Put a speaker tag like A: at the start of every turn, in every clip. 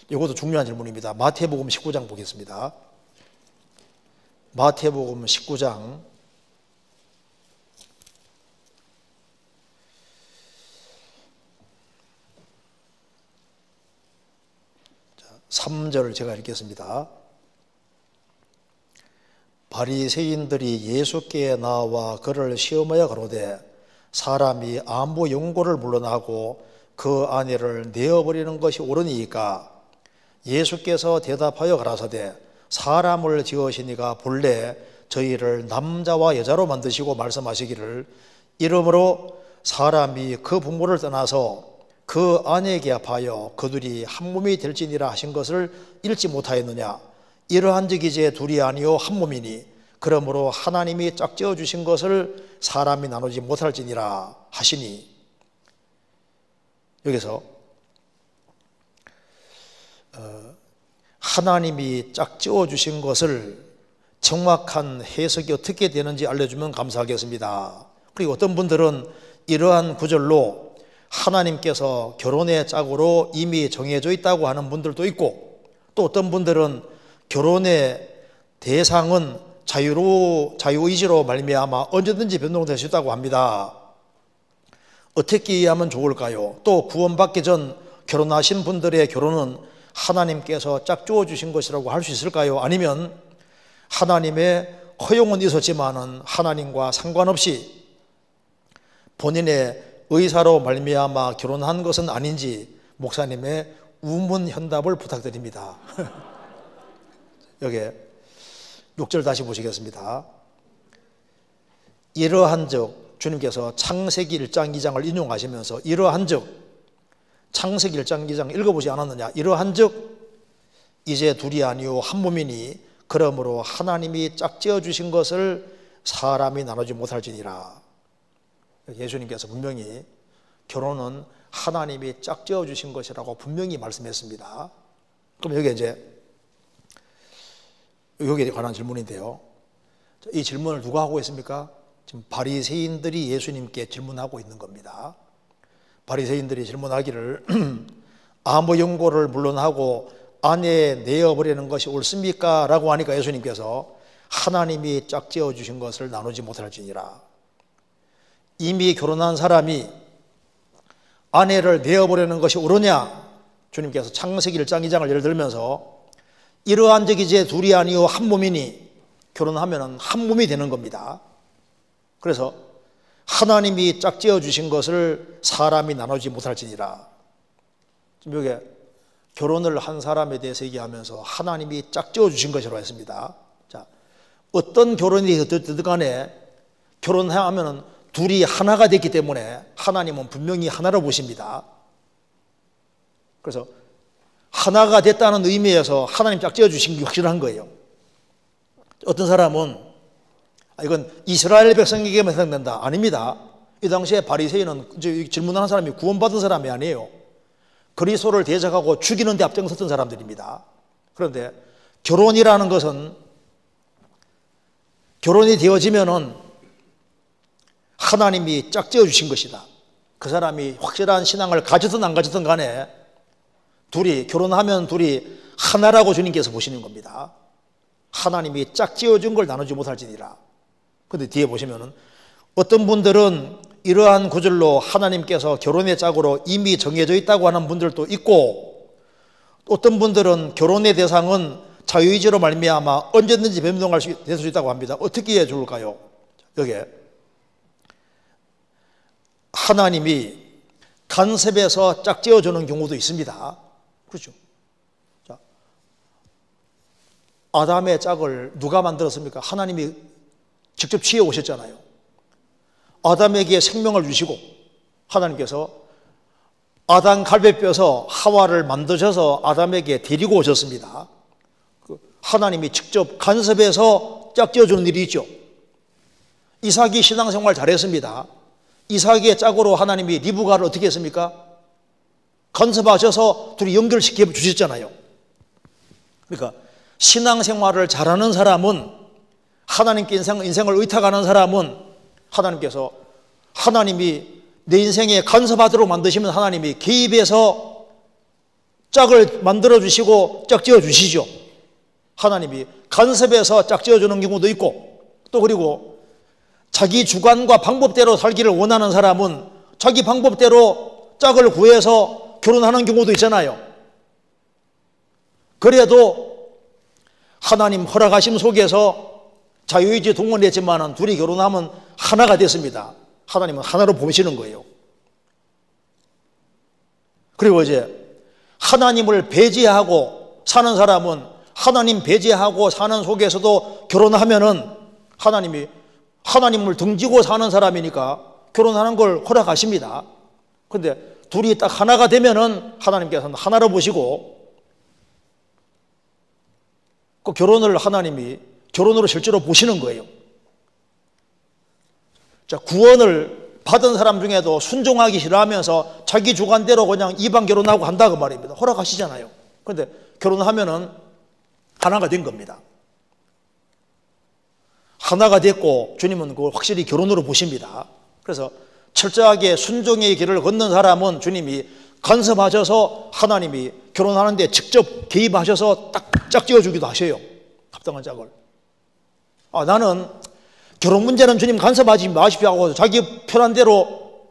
A: 이것도 중요한 질문입니다. 마태복음 19장 보겠습니다. 마태복음 19장 3절 제가 읽겠습니다. 바리새인들이 예수께 나와 그를 시험하여 가로되 사람이 아무 용고를 물러나고 그 아내를 내어버리는 것이 옳으니까 예수께서 대답하여 가라사대 사람을 지으시니가 본래 저희를 남자와 여자로 만드시고 말씀하시기를 이러므로 사람이 그 부모를 떠나서 그 아내에게 합하여 그들이 한 몸이 될지니라 하신 것을 읽지 못하였느냐. 이러한 즉 이제 둘이 아니요 한 몸이니 그러므로 하나님이 짝지어 주신 것을 사람이 나누지 못할지니라 하시니. 여기서 하나님이 짝지어 주신 것을 정확한 해석이 어떻게 되는지 알려주면 감사하겠습니다. 그리고 어떤 분들은 이러한 구절로 하나님께서 결혼의 짝으로 이미 정해져 있다고 하는 분들도 있고, 또 어떤 분들은 결혼의 대상은 자유의지로 말미암아 언제든지 변동될 수 있다고 합니다. 어떻게 이해하면 좋을까요? 또 구원받기 전 결혼하신 분들의 결혼은 하나님께서 짝주어 주신 것이라고 할 수 있을까요? 아니면 하나님의 허용은 있었지만은 하나님과 상관없이 본인의 의사로 말미암아 결혼한 것은 아닌지 목사님의 우문현답을 부탁드립니다. 여기 6절 다시 보시겠습니다. 이러한즉 주님께서 창세기 1장 2장을 인용하시면서 이러한즉 창세기 1장 2장 읽어보지 않았느냐. 이러한즉 이제 둘이 아니요 한 몸이니 그러므로 하나님이 짝지어 주신 것을 사람이 나누지 못할지니라. 예수님께서 분명히 결혼은 하나님이 짝지어 주신 것이라고 분명히 말씀했습니다. 그럼 여기에 관한 질문인데요. 이 질문을 누가 하고 있습니까? 지금 바리새인들이 예수님께 질문하고 있는 겁니다. 바리새인들이 질문하기를 아무 용고를 물론하고 아내에 내어버리는 것이 옳습니까? 라고 하니까 예수님께서 하나님이 짝지어 주신 것을 나누지 못할지니라. 이미 결혼한 사람이 아내를 내어버리는 것이 옳으냐? 주님께서 창세기 1장 2장을 예를 들면서 이러한 즉 이제 둘이 아니요 한 몸이니 결혼하면 한 몸이 되는 겁니다. 그래서 하나님이 짝지어 주신 것을 사람이 나누지 못할지니라. 지금 여기 결혼을 한 사람에 대해서 얘기하면서 하나님이 짝지어 주신 것이라고 했습니다. 자, 어떤 결혼이 됐든 간에 결혼하면 둘이 하나가 됐기 때문에 하나님은 분명히 하나로 보십니다. 그래서 하나가 됐다는 의미에서 하나님 짝지어 주신 게 확실한 거예요. 어떤 사람은 이건 이스라엘 백성에게만 해당된다. 아닙니다. 이 당시에 바리새인은 질문하는 사람이 구원받은 사람이 아니에요. 그리스도를 대적하고 죽이는 데 앞장섰던 사람들입니다. 그런데 결혼이라는 것은 결혼이 되어지면은 하나님이 짝지어 주신 것이다. 그 사람이 확실한 신앙을 가졌든 안 가졌든 간에 둘이 결혼하면 둘이 하나라고 주님께서 보시는 겁니다. 하나님이 짝지어 준 걸 나누지 못할지니라. 그런데 뒤에 보시면은 어떤 분들은 이러한 구절로 하나님께서 결혼의 짝으로 이미 정해져 있다고 하는 분들도 있고, 어떤 분들은 결혼의 대상은 자유의지로 말미암아 언제든지 변동할 수 있다고 합니다. 어떻게 해야 좋을까요? 여기에 하나님이 간섭해서 짝지어 주는 경우도 있습니다. 그렇죠? 자, 아담의 짝을 누가 만들었습니까? 하나님이 직접 취해 오셨잖아요. 아담에게 생명을 주시고 하나님께서 아담 갈비뼈에서 하와를 만드셔서 아담에게 데리고 오셨습니다. 하나님이 직접 간섭해서 짝지어 주는 일이 있죠. 이삭이 신앙생활 잘했습니다. 이삭의 짝으로 하나님이 리브가를 어떻게 했습니까? 간섭하셔서 둘이 연결시켜 주셨잖아요. 그러니까 신앙생활을 잘하는 사람은, 하나님께 인생을 의탁하는 사람은 하나님께서 내 인생에 간섭하도록 만드시면 하나님이 개입해서 짝을 만들어 주시고 짝지어 주시죠. 하나님이 간섭해서 짝지어 주는 경우도 있고, 또 그리고 자기 주관과 방법대로 살기를 원하는 사람은 자기 방법대로 짝을 구해서 결혼하는 경우도 있잖아요. 그래도 하나님 허락하심 속에서 자유의지 동원했지만 둘이 결혼하면 하나가 됐습니다. 하나님은 하나로 보시는 거예요. 그리고 이제 하나님을 배제하고 사는 사람은 하나님 배제하고 사는 속에서도 결혼하면은 하나님이 하나님을 등지고 사는 사람이니까 결혼하는 걸 허락하십니다. 그런데 둘이 딱 하나가 되면은 하나님께서는 하나로 보시고 그 결혼을 하나님이 결혼으로 실제로 보시는 거예요. 자, 구원을 받은 사람 중에도 순종하기 싫어하면서 자기 주관대로 그냥 이방 결혼하고 한다 그 말입니다. 허락하시잖아요. 그런데 결혼하면은 하나가 된 겁니다. 하나가 됐고 주님은 그걸 확실히 결혼으로 보십니다. 그래서 철저하게 순종의 길을 걷는 사람은 주님이 간섭하셔서 하나님이 결혼하는데 직접 개입하셔서 딱 짝지어주기도 하셔요. 합당한 짝을. 나는 결혼 문제는 주님 간섭하지 마십시오 하고 자기 편한 대로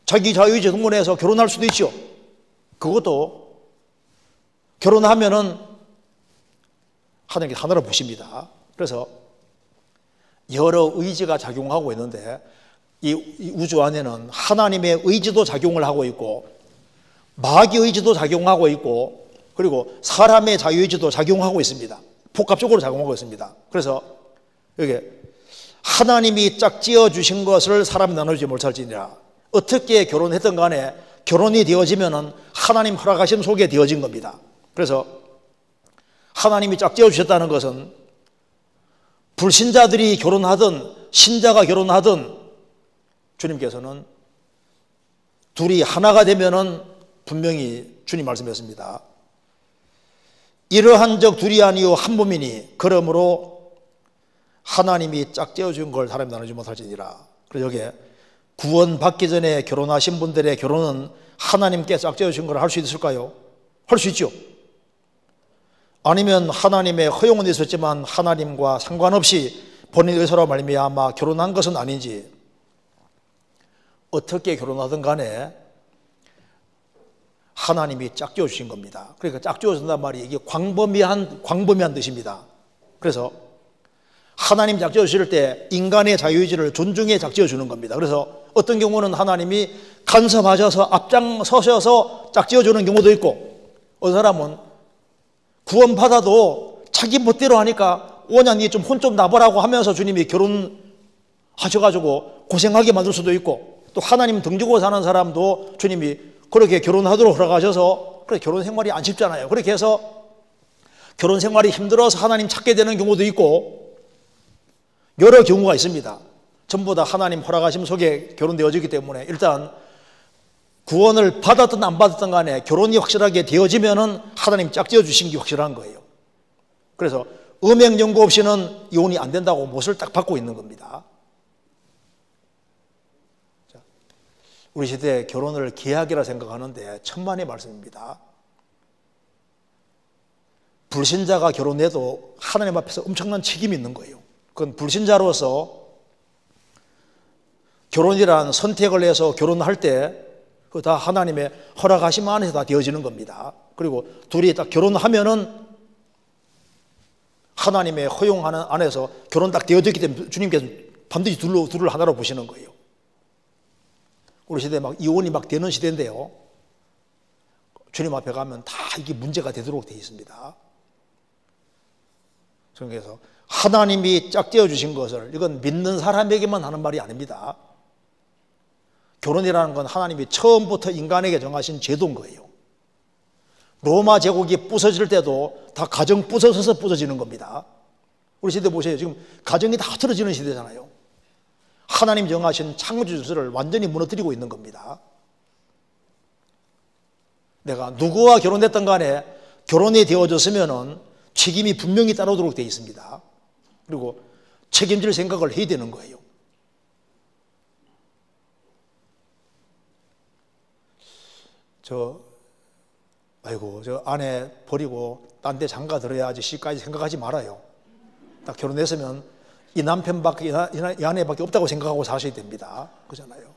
A: 자기 자유의지 동원해서 결혼할 수도 있죠. 그것도 결혼하면은 하나님께 하나로 보십니다. 그래서 여러 의지가 작용하고 있는데 이 우주 안에는 하나님의 의지도 작용을 하고 있고 마귀 의지도 작용하고 있고 그리고 사람의 자유의지도 작용하고 있습니다. 복합적으로 작용하고 있습니다. 그래서 여기 하나님이 짝지어 주신 것을 사람이 나누지 못할지니라. 어떻게 결혼했든 간에 결혼이 되어지면은 하나님 허락하심 속에 되어진 겁니다. 그래서 하나님이 짝지어 주셨다는 것은 불신자들이 결혼하든 신자가 결혼하든 주님께서는 둘이 하나가 되면은 분명히 주님 말씀했습니다. 이러한 적 둘이 아니요 한 몸이니 그러므로 하나님이 짝지어 준 걸 사람이 나누지 못할지니라. 그래서 여기에 구원받기 전에 결혼하신 분들의 결혼은 하나님께 짝지어 준 걸 할 수 있을까요? 할 수 있죠. 아니면 하나님의 허용은 있었지만 하나님과 상관없이 본인 의사로 말미암아 결혼한 것은 아닌지, 어떻게 결혼하든 간에 하나님이 짝지어 주신 겁니다. 그러니까 짝지어 준단 말이 이게 광범위한 뜻입니다. 그래서 하나님 짝지어 주실 때 인간의 자유의지를 존중해 짝지어 주는 겁니다. 그래서 어떤 경우는 하나님이 간섭하셔서 앞장서셔서 짝지어 주는 경우도 있고, 어떤 사람은 구원받아도 자기 멋대로 하니까 오냐 니 좀 혼 좀 나보라고 하면서 주님이 결혼하셔가지고 고생하게 만들 수도 있고, 또 하나님 등지고 사는 사람도 주님이 그렇게 결혼하도록 허락하셔서 그래 결혼 생활이 안 쉽잖아요. 그렇게 해서 결혼 생활이 힘들어서 하나님 찾게 되는 경우도 있고 여러 경우가 있습니다. 전부 다 하나님 허락하심 속에 결혼되어지기 때문에 일단 구원을 받았든 안 받았든 간에 결혼이 확실하게 되어지면은 하나님 짝지어 주신 게 확실한 거예요. 그래서 음행 연고 없이는 이혼이 안 된다고 못을 딱 받고 있는 겁니다. 자, 우리 시대에 결혼을 계약이라 생각하는데 천만의 말씀입니다. 불신자가 결혼해도 하나님 앞에서 엄청난 책임이 있는 거예요. 그건 불신자로서 결혼이라는 선택을 해서 결혼할 때 그 다 하나님의 허락하심 안에서 다 되어지는 겁니다. 그리고 둘이 딱 결혼하면은 하나님의 허용하는 안에서 결혼 딱 되어졌기 때문에 주님께서 반드시 둘을 하나로 보시는 거예요. 우리 시대에 막 이혼이 막 되는 시대인데요. 주님 앞에 가면 다 이게 문제가 되도록 되어 있습니다. 그래서 하나님이 짝지어 주신 것을 이건 믿는 사람에게만 하는 말이 아닙니다. 결혼이라는 건 하나님이 처음부터 인간에게 정하신 제도인 거예요. 로마 제국이 부서질 때도 다 가정 부서져서 부서지는 겁니다. 우리 시대 보세요. 지금 가정이 다 흐트러지는 시대잖아요. 하나님 정하신 창조 질서를 완전히 무너뜨리고 있는 겁니다. 내가 누구와 결혼했던 간에 결혼이 되어졌으면은 책임이 분명히 따르도록 되어 있습니다. 그리고 책임질 생각을 해야 되는 거예요. 아이고 저 아내 버리고 딴 데 장가 들어야지 시까지 생각하지 말아요. 딱 결혼했으면 이 남편밖에 이 아내밖에 없다고 생각하고 사셔야 됩니다. 그렇잖아요.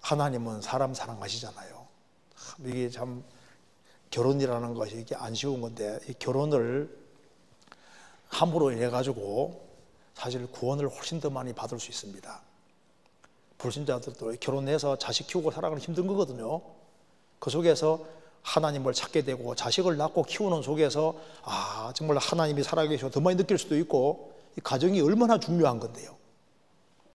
A: 하나님은 사람 사랑하시잖아요. 이게 참 결혼이라는 것이 이게 안 쉬운 건데, 이 결혼을 함으로 인해 가지고 사실 구원을 훨씬 더 많이 받을 수 있습니다. 불신자들도 결혼해서 자식 키우고 살아가는 힘든 거거든요. 그 속에서 하나님을 찾게 되고 자식을 낳고 키우는 속에서 정말 하나님이 살아계셔 더 많이 느낄 수도 있고, 이 가정이 얼마나 중요한 건데요.